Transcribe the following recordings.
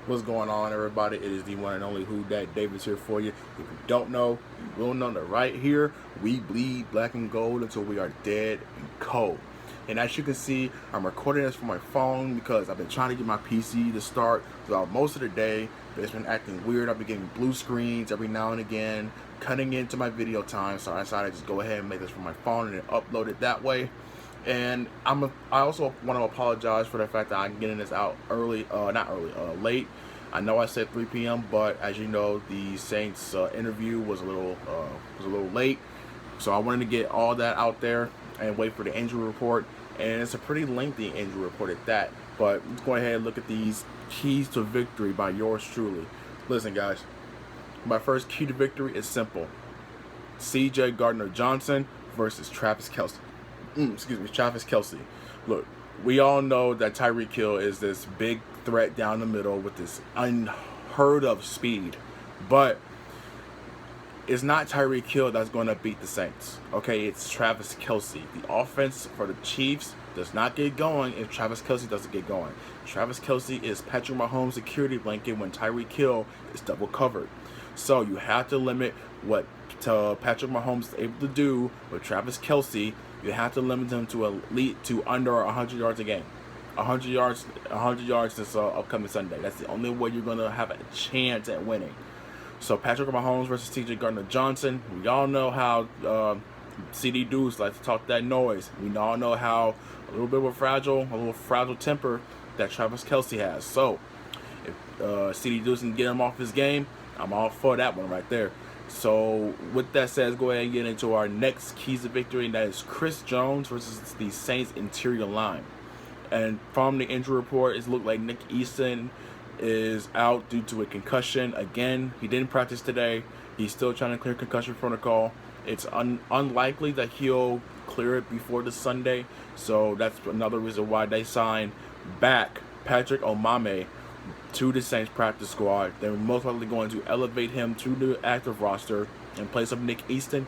What's going on, everybody? It is the one and only Who Dat Davis here for you. If you don't know, you will know that right here we bleed black and gold until we are dead and cold. And as you can see, I'm recording this from my phone because I've been trying to get my PC to start throughout most of the day. But it's been acting weird. I've been getting blue screens every now and again, cutting into my video time. So I decided to just go ahead and make this from my phone and then upload it that way. And I also want to apologize for the fact that I'm getting this out early, not early, late. I know I said 3 p.m., but as you know, the Saints interview was a little late, so I wanted to get all that out there and wait for the injury report. And it's a pretty lengthy injury report at that. But let's go ahead and look at these keys to victory by yours truly. Listen, guys, my first key to victory is simple: C.J. Gardner-Johnson versus Travis Kelce. Travis Kelce. Look, we all know that Tyreek Hill is this big threat down the middle with this unheard of speed, but it's not Tyreek Hill that's going to beat the Saints. Okay, it's Travis Kelce. The offense for the Chiefs does not get going if Travis Kelce doesn't get going. Travis Kelce is Patrick Mahomes' security blanket when Tyreek Hill is double covered. So you have to limit what Patrick Mahomes is able to do with Travis Kelce. You have to limit him to under 100 yards a game. 100 yards this upcoming Sunday. That's the only way you're going to have a chance at winning. So Patrick Mahomes versus C.J. Gardner-Johnson. We all know how CD Deuce likes to talk that noise. We all know how a little fragile temper that Travis Kelce has. So if CD Deuce can get him off his game, I'm all for that one right there. So with that said, let's go ahead and get into our next keys of victory, and that is Chris Jones versus the Saints interior line. And from the injury report, it looked like Nick Easton is out due to a concussion. Again, he didn't practice today. He's still trying to clear concussion protocol. It's unlikely that he'll clear it before the Sunday. So that's another reason why they signed back Patrick Omameh to the Saints practice squad. They're most likely going to elevate him to the active roster in place of Nick Easton.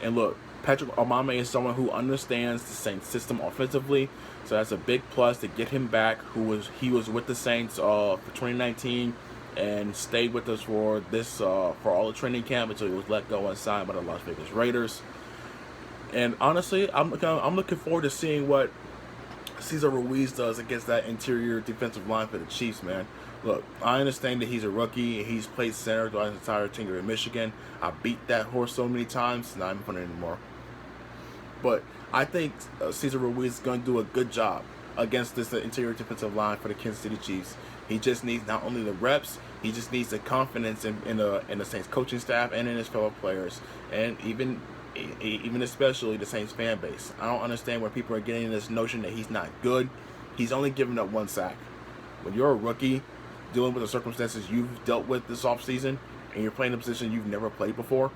And look, Patrick Omameh is someone who understands the Saints system offensively, so that's a big plus to get him back. He was with the Saints for 2019 and stayed with us for all the training camp until he was let go and signed by the Las Vegas Raiders. And honestly, I'm looking forward to seeing what Cesar Ruiz does against that interior defensive line for the Chiefs, man. Look, I understand that he's a rookie. He's played center throughout his entire tenure in Michigan. I beat that horse so many times, it's not even fun anymore. But I think Cesar Ruiz is going to do a good job against this interior defensive line for the Kansas City Chiefs. He just needs not only the reps, he just needs the confidence in the Saints coaching staff and in his fellow players, and even especially the Saints fan base. I don't understand where people are getting this notion that he's not good. He's only given up one sack. When you're a rookie dealing with the circumstances you've dealt with this offseason and you're playing a position you've never played before,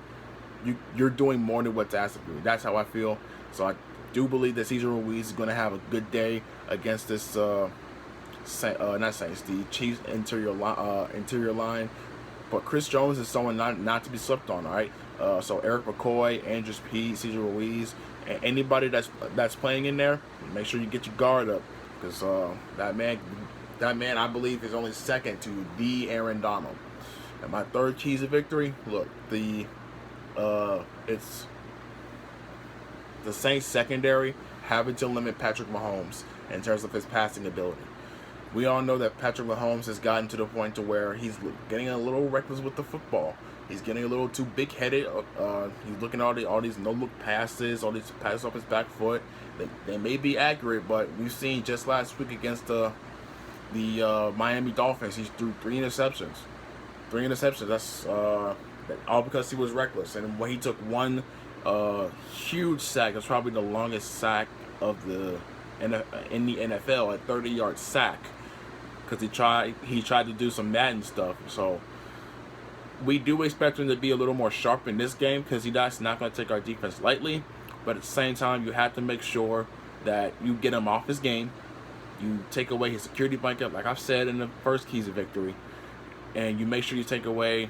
you're doing more than what's asked of you. That's how I feel. So I do believe that Cesar Ruiz is going to have a good day against this the Chiefs interior line. But Chris Jones is someone not to be slept on. All right. So Eric McCoy, Andrews Pete, Cesar Ruiz, and anybody that's playing in there, make sure you get your guard up, because that man I believe is only second to the Aaron Donald. And my third keys of victory, look, it's the Saints secondary having to limit Patrick Mahomes in terms of his passing ability. We all know that Patrick Mahomes has gotten to the point to where he's getting a little reckless with the football. He's getting a little too big-headed. He's looking at all these no-look passes, all these passes off his back foot. They may be accurate, but we've seen just last week against the Miami Dolphins, he threw 3 interceptions. 3 interceptions. That's all because he was reckless. And when he took one huge sack, that's probably the longest sack of in the NFL, a 30-yard sack, because he tried to do some Madden stuff. So we do expect him to be a little more sharp in this game, because that's not going to take our defense lightly. But at the same time, you have to make sure that you get him off his game. You take away his security blanket, like I've said in the first keys of victory, and you make sure you take away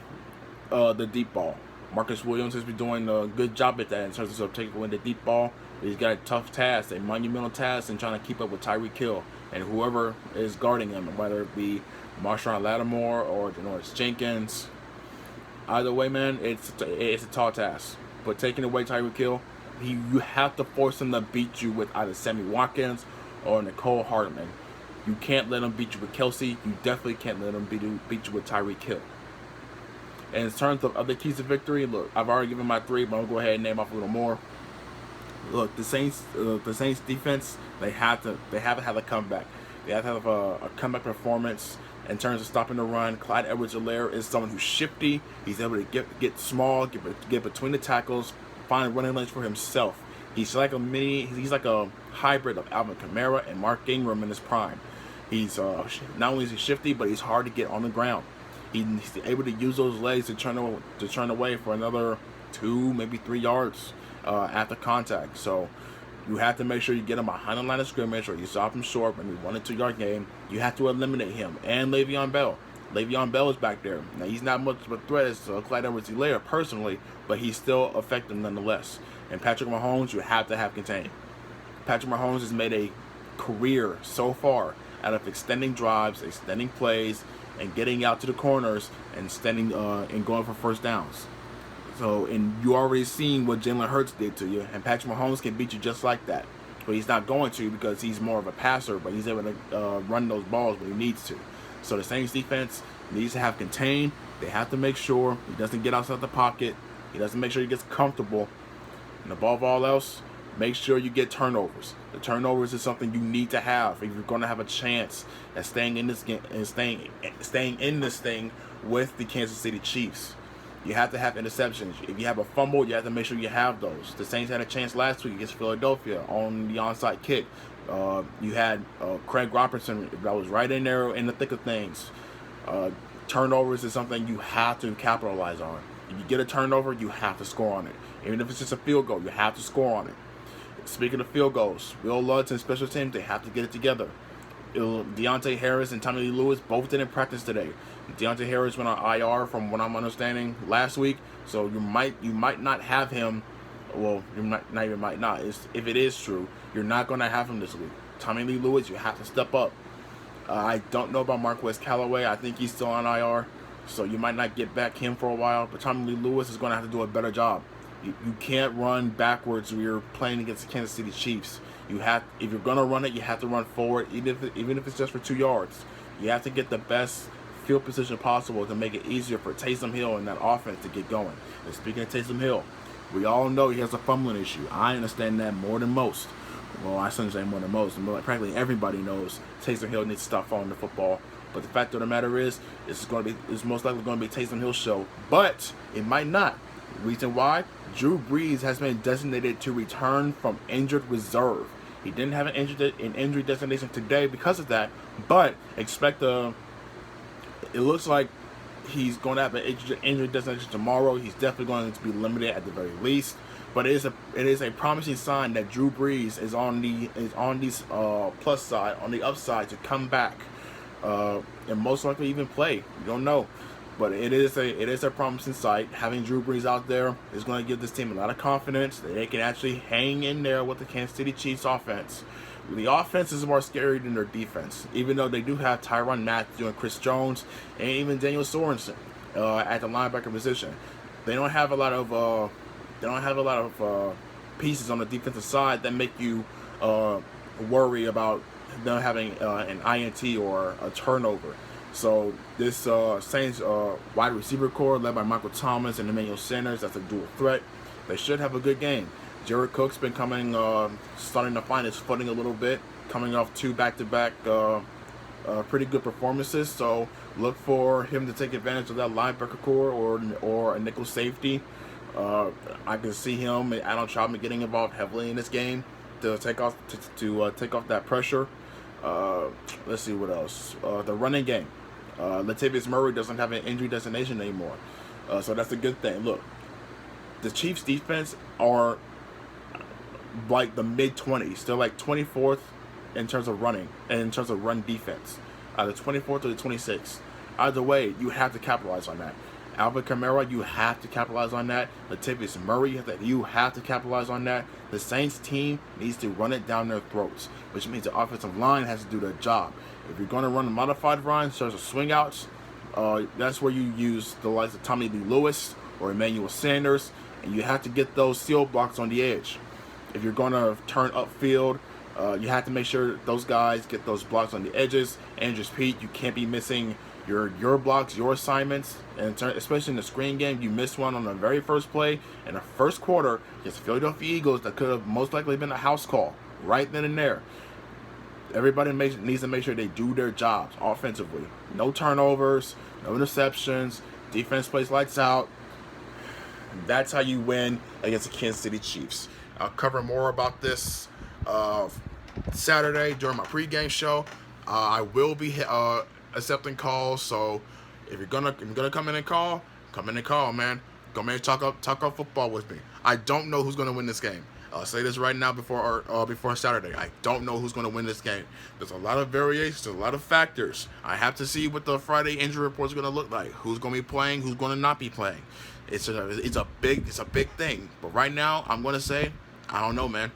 the deep ball. Marcus Williams has been doing a good job at that in terms of taking away the deep ball. But he's got a tough task, a monumental task, in trying to keep up with Tyreek Hill and whoever is guarding him, whether it be Marshawn Lattimore or Janoris Jenkins. Either way, man, it's a tall task. But taking away Tyreek Hill, you have to force him to beat you with either Sammy Watkins or Nicole Hardman. You can't let him beat you with Kelsey. You definitely can't let him beat you with Tyreek Hill. And in terms of other keys to victory, look, I've already given my 3, but I'm gonna go ahead and name off a little more. Look, the Saints defense, they have to have a comeback. They have to have a comeback performance in terms of stopping the run. Clyde Edwards-Helaire is someone who's shifty. He's able to get small, get between the tackles, find running lanes for himself. He's like a hybrid of Alvin Kamara and Mark Ingram in his prime. He's not only is he shifty, but he's hard to get on the ground. He's able to use those legs to turn away for another 2, maybe 3 yards after contact. So you have to make sure you get him behind the line of scrimmage, or you stop him short, maybe 1 or 2 yard game. You have to eliminate him. And Le'Veon Bell. Le'Veon Bell is back there. Now, he's not much of a threat as Clyde Edwards-Helaire personally, but he's still effective nonetheless. And Patrick Mahomes, you have to have contained. Patrick Mahomes has made a career so far out of extending drives, extending plays, and getting out to the corners and and going for first downs. So, and you already seen what Jalen Hurts did to you, and Patrick Mahomes can beat you just like that. But he's not going to, because he's more of a passer, but he's able to run those balls when he needs to. So the Saints defense needs to have contained. They have to make sure he doesn't get outside the pocket. He doesn't make sure he gets comfortable. And above all else, make sure you get turnovers. The turnovers is something you need to have if you're going to have a chance at staying in this game and staying in this thing with the Kansas City Chiefs. You have to have interceptions. If you have a fumble, you have to make sure you have those. The Saints had a chance last week against Philadelphia on the onside kick. You had Craig Robertson that was right in there in the thick of things. Turnovers is something you have to capitalize on. If you get a turnover, you have to score on it. Even if it's just a field goal, you have to score on it. Speaking of field goals, Will Lutz and special teams, they have to get it together. Deontay Harris and Tommy Lee Lewis both didn't practice today. Deontay Harris went on IR from what I'm understanding last week, so you might not have him. Well, you might not. If it is true, you're not going to have him this week. Tommy Lee Lewis, you have to step up. I don't know about Marquez Callaway. I think he's still on IR, so you might not get back him for a while. But Tommy Lee Lewis is going to have to do a better job. You can't run backwards when you're playing against the Kansas City Chiefs. If you're going to run it, you have to run forward, even if it's just for 2 yards. You have to get the best field position possible to make it easier for Taysom Hill and that offense to get going. And speaking of Taysom Hill, we all know he has a fumbling issue. I understand that more than most. Well, I shouldn't say more than most, but practically everybody knows Taysom Hill needs to stop fumbling the football. But the fact of the matter is, it's most likely going to be Taysom Hill's show. But it might not. Reason why? Drew Brees has been designated to return from injured reserve. He didn't have an injury designation today because of that, but it looks like he's going to have an injury designation tomorrow. He's definitely going to be limited at the very least. But it is a promising sign that Drew Brees is on the plus side, on the upside to come back and most likely even play. You don't know. But it is a promising sight. Having Drew Brees out there is going to give this team a lot of confidence that they can actually hang in there with the Kansas City Chiefs offense. The offense is more scary than their defense, even though they do have Tyrann Mathieu and Chris Jones and even Daniel Sorensen at the linebacker position. They don't have a lot of pieces on the defensive side that make you worry about them having an INT or a turnover. So this Saints wide receiver core led by Michael Thomas and Emmanuel Sanders, that's a dual threat. They should have a good game. Jared Cook's been starting to find his footing a little bit, coming off 2 back-to-back pretty good performances. So look for him to take advantage of that linebacker core or a nickel safety. I can see him and Adam Troutman getting involved heavily in this game to take off that pressure. Let's see what else. The running game. Latavius Murray doesn't have an injury designation anymore, so that's a good thing. Look, the Chiefs defense are like the mid-20s. They're like 24th in terms of running and in terms of run defense, the 24th or the 26th. Either way, you have to capitalize on that. Alvin Kamara, you have to capitalize on that. Latavius Murray, you have to capitalize on that. The Saints team needs to run it down their throats, which means the offensive line has to do their job. If you're going to run a modified run, such as swing outs, that's where you use the likes of Tommy Lee Lewis or Emmanuel Sanders, and you have to get those seal blocks on the edge. If you're going to turn upfield, you have to make sure those guys get those blocks on the edges. Andrews Pete, you can't be missing your blocks, your assignments, and especially in the screen game, you missed one on the very first play in the first quarter against the Philadelphia Eagles that could have most likely been a house call right then and there. Everybody needs to make sure they do their jobs offensively. No turnovers, no interceptions, defense plays lights out. That's how you win against the Kansas City Chiefs. I'll cover more about this Saturday during my pregame show. I will be accepting calls, so if you're gonna come in and call, man. Come in and talk up football with me. I don't know who's gonna win this game. I'll say this right now before Saturday. I don't know who's going to win this game. There's a lot of variations, there's a lot of factors. I have to see what the Friday injury report is going to look like. Who's going to be playing? Who's going to not be playing? It's a big thing. But right now, I'm going to say I don't know, man.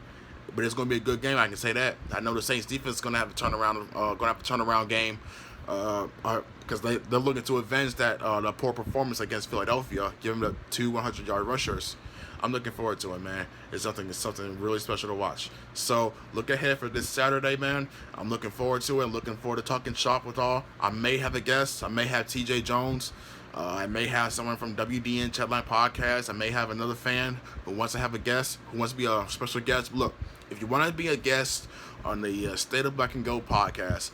But it's going to be a good game. I can say that. I know the Saints defense is going to have a turnaround game. Because they're looking to avenge that the poor performance against Philadelphia, giving them the 2 100-yard rushers. I'm looking forward to it, man. It's something really special to watch. So look ahead for this Saturday, man. I'm looking forward to it. I'm looking forward to talking shop with all. I may have a guest. I may have TJ Jones. I may have someone from WDN Chatline Podcast. I may have another fan who wants to have a guest, who wants to be a special guest. Look, if you want to be a guest on the State of Black and Gold podcast,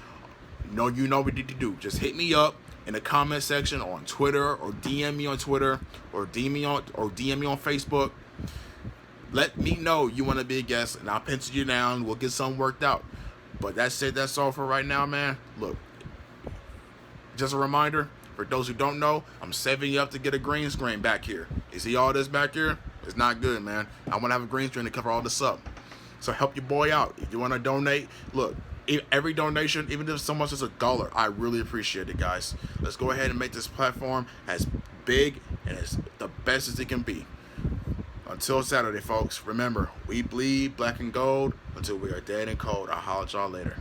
you know what you need to do. Just hit me up in the comment section on Twitter, or DM me on Twitter, or DM me on Facebook. Let me know you want to be a guest, and I'll pencil you down. We'll get something worked out. But that's it. That's all for right now, man. Look, just a reminder, for those who don't know, I'm saving you up to get a green screen back here. You see all this back here? It's not good, man. I want to have a green screen to cover all this up. So help your boy out. If you want to donate, look, every donation, even if so much as $1, I really appreciate it, guys. Let's go ahead and make this platform as big and as the best as it can be. Until Saturday, folks, remember, we bleed black and gold until we are dead and cold. I'll holler at y'all later.